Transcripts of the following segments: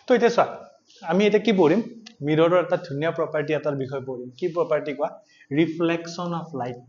তো এতিয়া চোৱা আমি এটা কি পঢ়িম মিৰৰৰ এটা ধুনীয়া প্ৰপাৰ্টি এটাৰ বিষয়ে পঢ়িম কি প্ৰপাৰ্টি কোৱা ৰিফ্লেকশ্যন অফ লাইট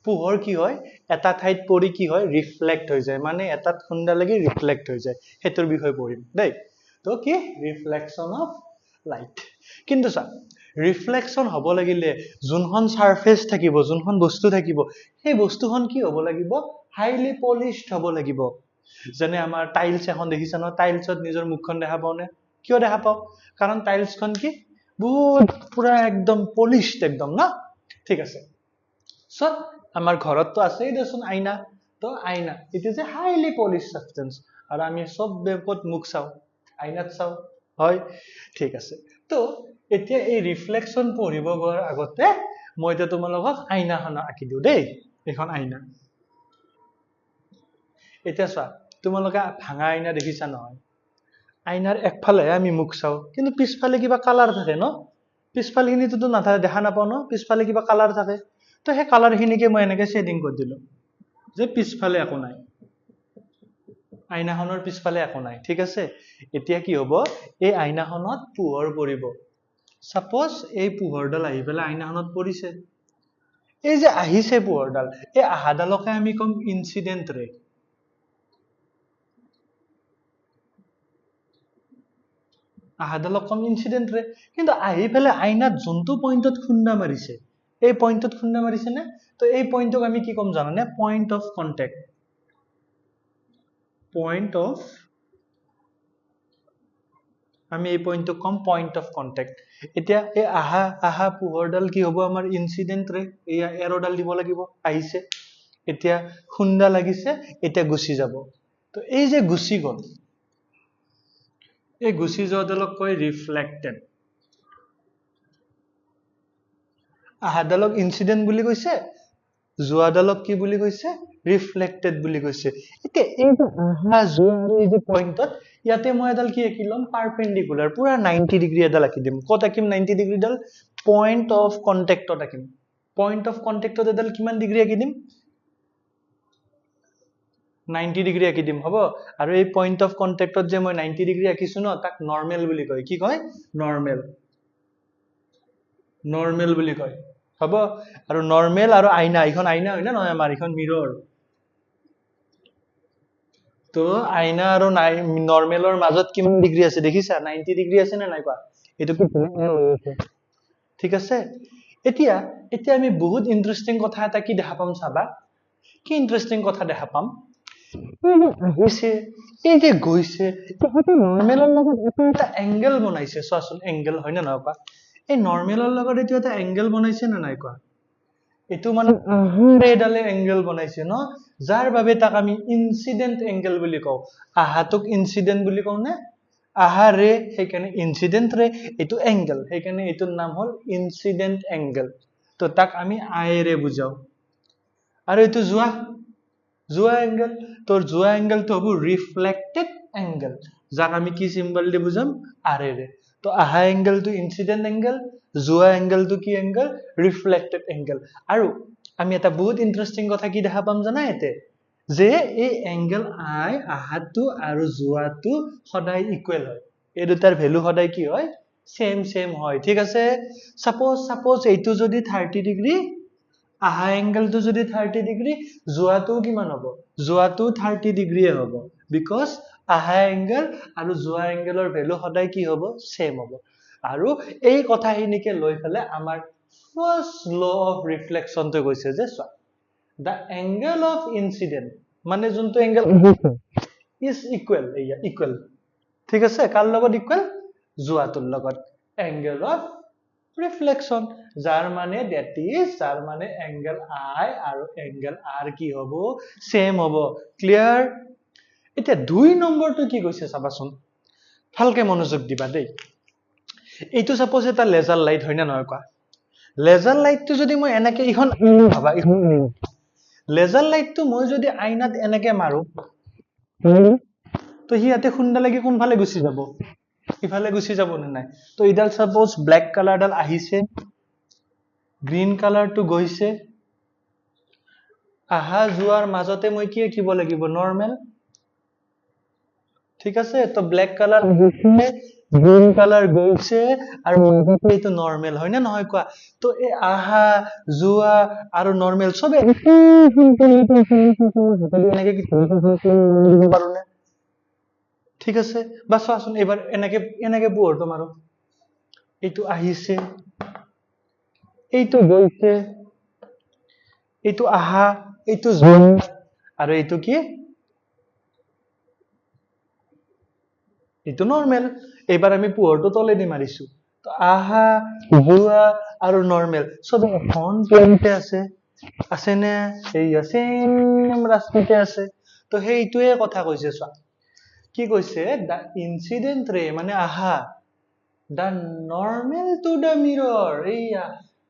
পোহৰ কি হয় এটা ঠাইত পৰি কি হয় ৰিফ্লেক্ট হৈ যায় মানে এটাত খুন্দা লাগি ৰিফ্লেক্ট হৈ যায় হেতৰ বিষয়ে পঢ়িম দেই তো কি ৰিফ্লেকশ্যন অফ লাইট কিন্তু চা ৰিফ্লেকশ্যন হ'ব লাগিলে যোনখন সাৰফেস থাকিব যোনখন বস্তু থাকিব সেই বস্তুখন কি হ'ব লাগিব হাইলি পলিশড হ'ব লাগিব যেনে আমাৰ টাইলছ এখন দেখিছা ন টাইলছত নিজৰ মুখখন দেখা পাওনে কিয় দেখা পাও কাৰণ টাইলছখন কি বহুত পুৰা একদম পলিশড একদম না ঠিক আছে সো আমাৰ ঘৰত তো আছেই দেচোন আইনা তো আইনা it is a highly polished substance আৰু আমি সব বেকত মুখ চাও আইনাত চাও হয় ঠিক আছে তো এতিয়া এই রিফ্লেকশন পঢ়িব গৰ আগতে মই এতিয়া তোমালোকক আইনাখন আঁকি দিও দেই এখন আইনা এতিয়া চোৱা তোমালোকে ভাঙা আইনা দেখিছা নহয় আইনাৰ একফালে আমি মুখ চাও কিন্তু পিছফালে কিবা কালাৰ থাকে ন পিছফালখিনিতো নাথাকে দেখা নাপাও ন পিছফালে কিবা কালাৰ থাকে তো সেই কালাৰখিনিকে মই এনেকে শেডিং কৰি দিলো যে পিছফালে একো নাই আইনাখনৰ পিছফালে একো নাই ঠিক আছে এতিয়া কি হ'ব এই আইনাখনত পোহৰ পৰিব সাপোজ এই পোহৰডাল আহি পেলাই আইনাখনত পৰিছে এই যে আহিছে পোহৰডাল এই আহাডালকে আমি কম ইনসিডেন্ট ৰে আহাডালক কম ইনসিডেন্ট ৰে কিন্তু আহি পেলাই আইনাত যোনটো পইণ্টত খুন্দা মাৰিছে এই পইণ্টত খুন্দা মাৰিছে না তো এই পইণ্টক আমি কি কম জানানে point of contact point of আমি এই পইণ্টটো কম পইণ্ট অফ কন্টাক্ট এতিয়া এই আহা পোহৰডাল কি হ'ব আমাৰ ইনসিডেন্ট ৰে এয়া এৰডাল দিব লাগিব আহিছে এতিয়া খুন্দা লাগিছে এতিয়া গুছি যাব তো এই যে গুছি গল এই গুছি যোৱাডালক কয় ৰিফ্লেক্টেড আহাডালক ইনসিডেন্ট বুলি কৈছে যোৱাডালক কি বুলি কৈছে ৰিফ্লেক্টেড বুলি কৈছে এতিয়া এই যে আহা যোৱা আৰু এই যে পইণ্টত ইয়াতে মই এডাল কি আঁকি লম পাৰপেন্ডিকুলাৰ পুৰা 90 ডিগ্ৰী এডাল আঁকি দিম কত আঁকিম 90 ডিগ্ৰী ডাল পইণ্ট অফ কন্টাক্টত আঁকিম পইণ্ট অফ কন্টাক্টত এডাল কিমান ডিগ্ৰী আঁকি দিম 90 ডিগ্ৰী আঁকি দিম হ'ব আৰু এই পইণ্ট অফ কন্টাক্টত যে মই 90 ডিগ্ৰী আঁকিছো ন তাক নৰ্মেল বুলি কয় কি কয় নৰ্মেল বুলি কয় হ'ব আৰু নৰ্মেল আৰু আইনা এখন আইনা হয় না নহয় আমাৰ এখন মিৰৰ তো আইনা আৰু নৰ্মেলৰ মাজত কিমান ডিগ্ৰী আছে দেখিছা 90 ডিগ্ৰী আছে না নাই কোৱা এটো কি ঠিক আছে এতিয়া আমি বহুত ইন্টাৰেস্টিং কথা এটা কি দেখা পাম চাবা কি ইন্টাৰেস্টিং কথা দেখা পাম আহিছে এই যে গৈছে তেহেতে নৰ্মেলৰ লগত এটা এংগেল বনাইছে চোৱাচোন এংগেল হয় না নহয় কোৱা এই নৰ্মেলৰ লগত এটো এটা এংগেল বনাইছে না নাই কোৱা এটো মানে আহাৰেডালে এংগেল বনাইছে ন যাৰ বাবে তাক আমি ইনসিডেন্ট এংগেল বুলি কওঁ আহাটোক ইনসিডেন্ট বুলি কওঁ নে আহাৰে সেইকাৰণে ইনসিডেন্ট ৰে এটো এংগেল সেইকাৰণে এটোৰ নাম হল ইনসিডেন্ট এংগেল তো তাক আমি আইৰে বুজাও আৰু এটো যোৱা এংগেল তোৰ যোৱা এংগেলটো হ'ব ৰিফ্লেক্টেড এংগেল যাক আমি কি সিম্বল দি বুজাম আৰেৰে তো আহা এংগেলটো ইনসিডেন্ট এংগেল যোৱা এংগেলটো কি এংগেল ৰিফ্লেক্টেড এংগেল আৰু আমি এটা বহুত ইন্টাৰেস্টিং কথা কি দেখা পাম জানা এতে যে এই এংগেল আই আহাটো আৰু যোৱাটো সদায় ইকুৱেল হয় এই দুটাৰ ভ্যালু সদায় কি হয় সেম হয় ঠিক আছে সাপোজ এইটো যদি 30 ডিগ্ৰী আহা এংগেলটো যদি 30 ডিগ্ৰী যোৱাটো কিমান হ'ব যোৱাটো 30 ডিগ্ৰীয়ে হ'ব বিকজ আহা এংগেল আৰু যোৱা এংগেলৰ ভ্যালু সদায় কি হ'ব সেম হ'ব আৰু এই কথাখিনিকে লৈ ফেলে আমাৰ ফাৰ্স্ট ল অফ ৰিফ্লেকশনটো কৈছে যে চোৱা the angle of incident মানে যোনটো এংগেল is equal ঠিক আছে কাৰ লগত ইকুৱেল যোৱাটোৰ লগত angle of reflection যাৰ মানে angle I আৰু angle R কি হ'ব সেম হ'ব ক্লিয়াৰ এতিয়া 2 নম্বৰটো কি কৈছে চাবাচোন ভালকে মনোযোগ দিবা দেই এইটো সাপোজ এটা লেজাৰ লাইট হয় না নহয় কোৱা লেজাৰ লাইটটো যদি মই এনেকে ইখন ভাবা লেজাৰ লাইটটো মই যদি আইনাত এনেকে মাৰো তো হিয়াতে খুন্দা লাগি কোনফালে গুছি যাব ইফালে গুছি যাব নে নাই তো ইডাল সাপোজ ব্ল্যাক কালাৰডাল আহিছে গ্ৰীন কালাৰটো গৈছে আহা যোৱাৰ মাজতে মই কি আঁকিব লাগিব নৰ্মেল ঠিক আছে তো ব্ল্যাক কালাৰ আহিছে গ্ৰীণ কালাৰ গৈছে আৰু এইটো নৰ্মেল হয় নে নহয় কোৱা তো এই আহা যোৱা আৰু নৰ্মেল চবে এনেকে কি দিব পাৰো নে ঠিক আছে বা চোৱাচোন এবাৰ এনেকে এনেকে পোহৰটো মাৰো এইটো আহিছে এইটো গৈছে এইটো আহা এইটো জুম আৰু এইটো কি এইটো নৰ্মেল এবাৰ আমি পোহৰটো তলেদি মাৰিছো তো আহা যোৱা আৰু নৰ্মেল চবে এখন প্লেনতে আছে নে এইয়া সেম ৰাস্তাতে আছে তো সেইটোৱে কথা কৈছে চোৱা কি কৈছে দা ইনসিডেন্ট ৰে মানে আহা দা নৰ্মেল টু দা মিৰৰ এইয়া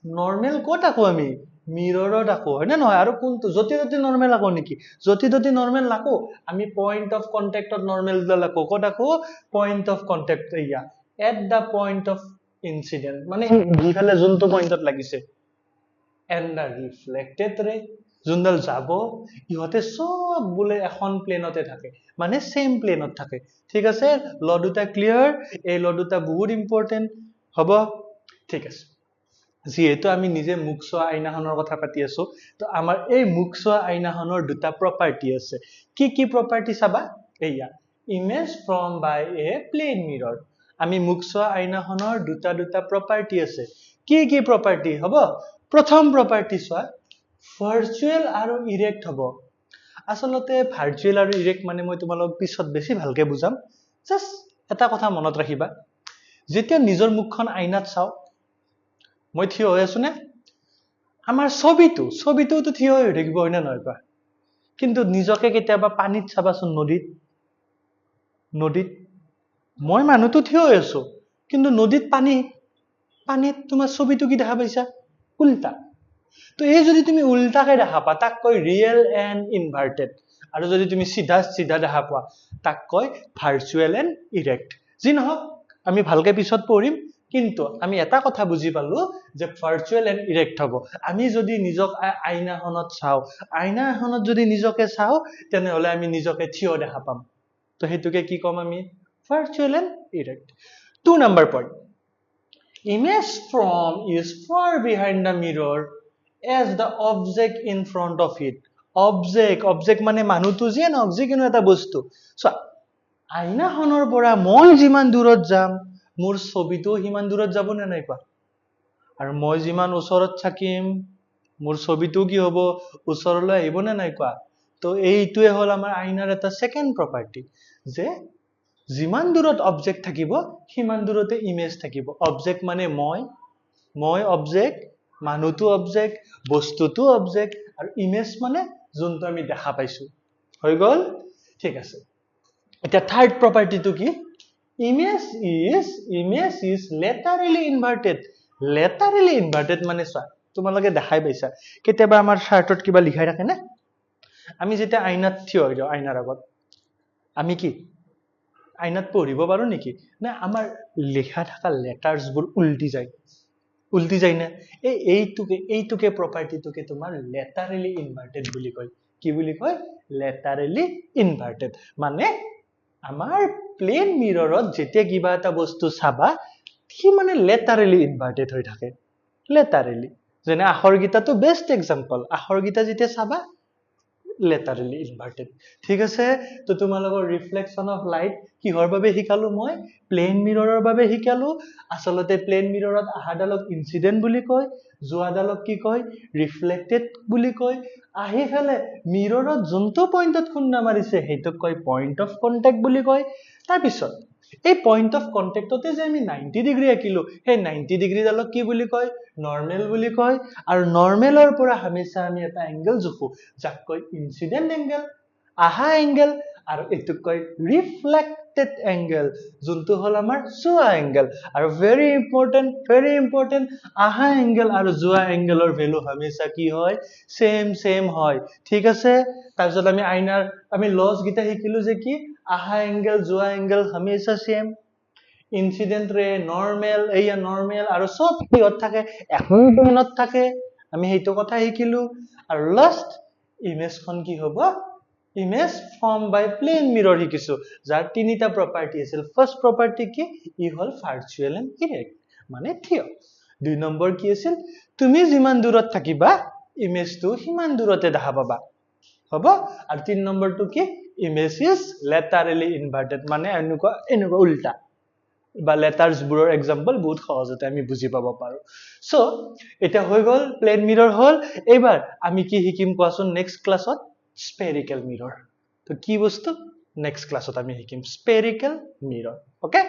নৰ্মেল ক'ত আকো আমি মিৰৰত আকো হয় নে নহয় আৰু কোনটো য'তে ত'তে নৰ্মেল আকো নেকি য'তে ত'তে নৰ্মেল নাকো আমি পইণ্ট অফ কণ্টেক্টত নৰ্মেল ডাল আকো ক'ত আকো পইণ্ট অফ কণ্টেক্ট এইয়া at the point of incident মানে যিফালে যোনটো পইণ্টত লাগিছে এণ্ড দা ৰিফ্লেক্টেড ৰে যোনডাল যাব ইহঁতে সব বোলে এখন প্লেনতে থাকে মানে সেম প্লেনত থাকে ঠিক আছে ল দুটা ক্লিয়াৰ এই ল দুটা বহুত ইম্পৰ্টেন্ট হ'ব ঠিক আছে যিহেতু আমি নিজে মুখ চোৱা আইনাখনৰ কথা পাতি আছো তো আমাৰ এই মুখ চোৱা আইনাখনৰ দুটা প্ৰপাৰ্টি আছে কি প্ৰপাৰ্টি চাবা এইয়া image form by a plane mirror আমি মুখ চোৱা আইনাখনৰ দুটা প্ৰপাৰ্টি আছে কি প্ৰপাৰ্টি হ'ব প্ৰথম প্ৰপাৰ্টি চোৱা ভাৰ্চুৱেল আৰু ইৰেক্ট হ'ব আচলতে ভাৰ্চুৱেল আৰু ইৰেক্ট মানে মই তোমালোকক পিছত বেছি ভালকে বুজাম জাস্ট এটা কথা মনত ৰাখিবা যেতিয়া নিজৰ মুখখন আইনাত চাও মই থিয় হৈ আছো নে আমাৰ ছবিটোতো থিয় হৈ থাকিব হয় নে নহয় কোৱা কিন্তু নিজকে কেতিয়াবা পানীত চাবাচোন নদীত মই মানুহটো থিয় হৈ আছো কিন্তু নদীত পানীত তোমাৰ ছবিটো কি দেখা পাইছা উল্টা তো এই যদি তুমি উল্টাকে দেখা পা তাক কয় ৰিয়েল এণ্ড ইনভাৰ্টেড আৰু যদি তুমি চিধা দেখা পোৱা তাক কয় ভাৰ্চুৱেল এণ্ড ইৰেক্ট যি নহওক আমি ভালকে পিছত পঢ়িম কিন্তু আমি এটা কথা বুজি পালো যে ভাৰ্চুৱেল এণ্ড ইৰেক্ট হ'ব আমি যদি নিজক আইনাখনত চাওঁ আইনাখনত যদি নিজকে চাওঁ তেনেহ'লে আমি নিজকে থিয় দেখা পাম তো সেইটোকে কি ক'ম আমি virtual and erect 2 number point image from is far behind the mirror as the object in front of it object মানে মানুহটো যে নহওক যিকোনো এটা বস্তু চোৱা আইনাখনৰ পৰা মই যিমান দূৰত যাম মোৰ ছবিটো সিমান দূৰত যাব নে নাই কোৱা আৰু মই যিমান ওচৰত থাকিম মোৰ ছবিটো কি হ'ব ওচৰলৈ আহিব নে নাই কোৱা তো এইটোৱে হ'ল আমাৰ আইনাৰ এটা সেকেন্ড প্ৰপাৰ্টি যে যিমান দূৰত অবজেক্ট থাকিব সিমান দূৰতে ইমেজ থাকিব অবজেক্ট মানে মই অবজেক্ট মানুহটো অবজেক্ট বস্তুটো অবজেক্ট আৰু ইমেজ মানে যোনটো আমি দেখা পাইছো হৈ গ'ল ঠিক আছে এটা থাৰ্ড প্ৰপাৰ্টিটো কি image is laterally inverted মানে চোৱা তোমালোকে দেখাই পাইছা কেতিয়াবা আমাৰ চাৰ্টত কিবা লিখাই থাকে না আমি যেতিয়া আইনাত থিয় হৈ যাওঁ আইনাৰ আগত আমি কি আইনাত পঢ়িব পাৰো নেকি না আমাৰ লেখা থকা লেটাৰ্ছবোৰ উল্টি যায় না এইটোকে প্ৰপাৰ্টিটোকে তোমাৰ লেটাৰেলি ইনভাৰ্টেড বুলি কয় কি বুলি কয় লেটাৰেলি ইনভাৰ্টেড মানে আমাৰ প্লেন মিৰৰত যেতিয়া কিবা এটা বস্তু চাবা সি মানে লেটাৰেলি ইনভাৰ্টেড হৈ থাকে লেটাৰেলি যেনে আখৰকেইটাটো বেষ্ট এক্সাম্পল আখৰকেইটা যেতিয়া চাবা লেটাৰেলি ইনভাৰ্টেড ঠিক আছে তো তোমালোকৰ ৰিফ্লেকশ্যন অফ লাইট কিহৰ বাবে শিকালো মই প্লেন মিৰৰৰ বাবে শিকালো আচলতে প্লেন মিৰৰত আহাডালক ইনসিডেন্ট বুলি কয় যোৱাডালক কি কয় ৰিফ্লেক্টেড বুলি কয় আহি ফেলে মিৰৰত যোনটো পইণ্টত খুন্দা মাৰিছে সেইটোক কয় পইণ্ট অফ কণ্টেক্ট বুলি কয় তাৰপিছত এই পইণ্ট অফ কণ্টেক্টতে যে আমি 90 ডিগ্ৰী আঁকিলো সেই 90 ডিগ্ৰীডালক কি বুলি কয় নৰ্মেল বুলি কয় আৰু নৰ্মেলৰ পৰা হামেশা আমি এটা এংগেল জোখো যাক কয় ইনসিডেন্ট এংগেল আহা এংগেল আৰু এটোক কয় ৰিফ্লেক্টেড এংগেল যোনটো হল আমাৰ যোৱা এংগেল আৰু ভেৰি ইম্পৰ্টেন্ট আহা এংগেল আৰু যোৱা এংগেলৰ ভ্যালু হামেশা কি হয় সেম হয় ঠিক আছে তাৰপিছত আমি লস গিটা শিকিলো যে কি আহা এংগেল যোৱা এংগেল হামেশা সেম ইনসিডেন্ট ৰে নৰ্মেল আৰু সব কিহত থাকে এখন প্লেনত থাকে আমি সেইটো কথা শিকিলো আৰু লাষ্ট ইমেজখন কি হ'ব ইমেজ ফৰ্ম বাই প্লেন মিৰৰ শিকিছো যাৰ তিনিটা প্ৰপাৰ্টি আছিল ফাৰ্স্ট প্ৰপাৰ্টি কি ই হল ভাৰ্চুৱেল এণ্ড ইৰেক্ট মানে থিয় 2 নম্বৰ কি আছিল তুমি যিমান দূৰত থাকিবা ইমেজটো সিমান দূৰতে দেখা পাবা হ'ব আৰু 3 নম্বৰটো কি ইমেজ ইজ লেটাৰেলি ইনভাৰ্টেড মানে এনেকুৱা উল্টা বা লেটাৰ্স বোৰৰ এক্সাম্পল বহুত সহজতে আমি বুজি পাব পাৰো সো এটা হৈ গল প্লেন মিৰৰ হল এবাৰ আমি কি শিকিম কোৱাচোন নেক্সট ক্লাছত স্পেৰিকেল মিৰৰ তো কি বস্তু নেক্সট ক্লাছত আমি শিকিম স্পেৰিকেল মিৰৰ ওকে